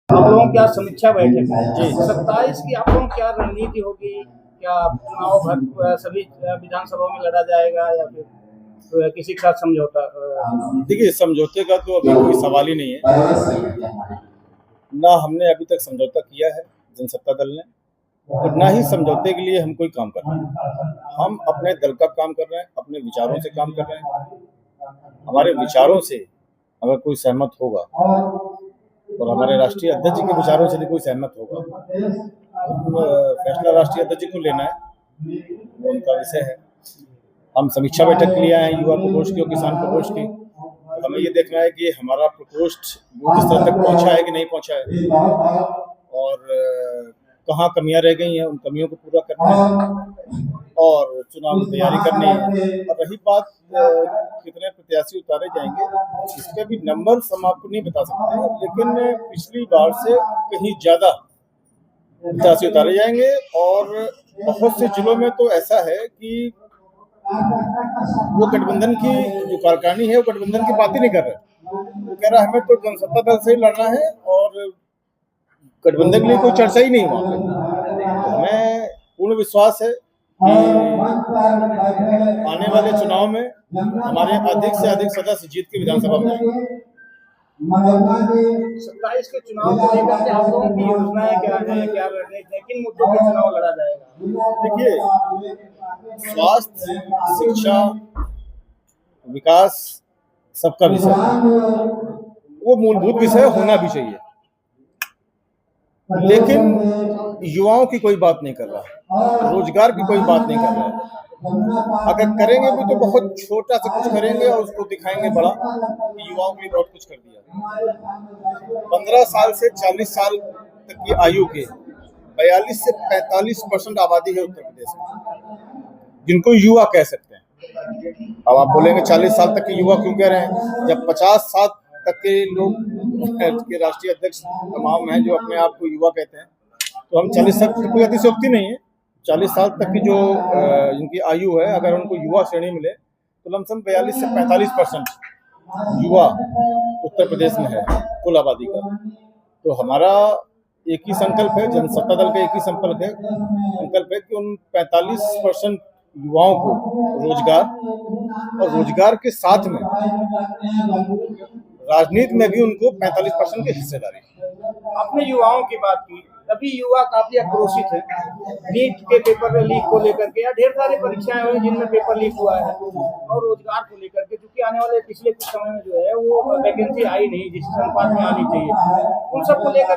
आप लोगों की आज समीक्षा बैठक है जी 27 की। आप लोगों की क्या रणनीति होगी? क्या चुनाव भर सभी विधानसभा में लड़ा जाएगा या फिर किसी के साथ समझौता? देखिए, समझौते का तो अभी कोई सवाल ही नहीं है। ना हमने अभी तक समझौता किया है जनसत्ता दल ने, और ना ही समझौते के लिए हम कोई काम कर रहे हैं। हम अपने दल का काम कर रहे हैं, अपने विचारों से काम कर रहे हैं। हमारे विचारों से अगर कोई सहमत होगा और हमारे राष्ट्रीय अध्यक्ष जी के विचारों से भी कोई सहमत होगा, तो फैसला राष्ट्रीय अध्यक्ष जी को लेना है, वो उनका विषय है। हम समीक्षा बैठक के लिए आए हैं, युवा प्रकोष्ठ की और किसान प्रकोष्ठ की। हमें ये देखना है कि हमारा प्रकोष्ठ बूथ स्तर तक पहुंचा है कि नहीं पहुंचा है, और कहाँ कमियां रह गई हैं, उन कमियों को पूरा करना है और चुनाव की तैयारी करनी है। और रही बात कितने प्रत्याशी उतारे जाएंगे, इसके भी नंबर हम आपको नहीं बता सकते, लेकिन पिछली बार से कहीं ज्यादा प्रत्याशी उतारे जाएंगे। और बहुत से जिलों में तो ऐसा है कि वो गठबंधन की जो कार्यकारिणी है, वो गठबंधन की बात ही नहीं कर रहे। वो कह रहा है हमें तो जनसत्ता दल से ही लड़ना है और गठबंधन के लिए कोई चर्चा ही नहीं वहाँ पे। तो हमें पूर्ण विश्वास है कि आने वाले चुनाव में हमारे अधिक से अधिक सदस्य जीत के विधानसभा में जाएंगे। 27 के चुनाव को लेकर के आप लोगों की योजनाएं क्या है, क्या रणनीति है, किन मुद्दों पे चुनाव लड़ा जाएगा? देखिए, स्वास्थ्य, शिक्षा, विकास सबका विषय है, वो मूलभूत विषय होना भी चाहिए, लेकिन युवाओं की कोई बात नहीं कर रहा, रोजगार की कोई बात नहीं कर रहा। अगर करेंगे भी तो बहुत छोटा सा कुछ करेंगे और उसको दिखाएंगे बड़ा कि युवाओं के लिए बहुत कुछ कर दिया। 15 साल से 40 साल तक की आयु के 42 से 45% आबादी है उत्तर प्रदेश में, जिनको युवा कह सकते हैं। अब आप बोलेंगे 40 साल तक के युवा क्यों कह रहे हैं, जब 50 साल तक के लोग के राष्ट्रीय अध्यक्ष तमाम हैं जो अपने आप को युवा कहते हैं, तो हम 40 साल की कोई अतिशयोक्ति नहीं है। 40 साल तक की जो जिनकी आयु है, अगर उनको युवा श्रेणी मिले तो लमसम 42 से 45% युवा उत्तर प्रदेश में है कुल आबादी का। तो हमारा एक ही संकल्प है, जनसत्ता दल का एक ही संकल्प है कि उन 45% युवाओं को रोजगार, और रोजगार के साथ में राजनीति में भी उनको 45% की हिस्सेदारी। आपने युवाओं की बात की, अभी युवा काफी आक्रोशित है नीट के पेपर लीक को लेकर के, या ढेर सारी परीक्षाएं हुई जिनमें पेपर लीक हुआ है, और रोजगार को लेकर के, क्योंकि आने वाले पिछले कुछ समय में जो है वो वैकेंसी आई नहीं जिस अनुपात में आनी चाहिए, उन सबको लेकर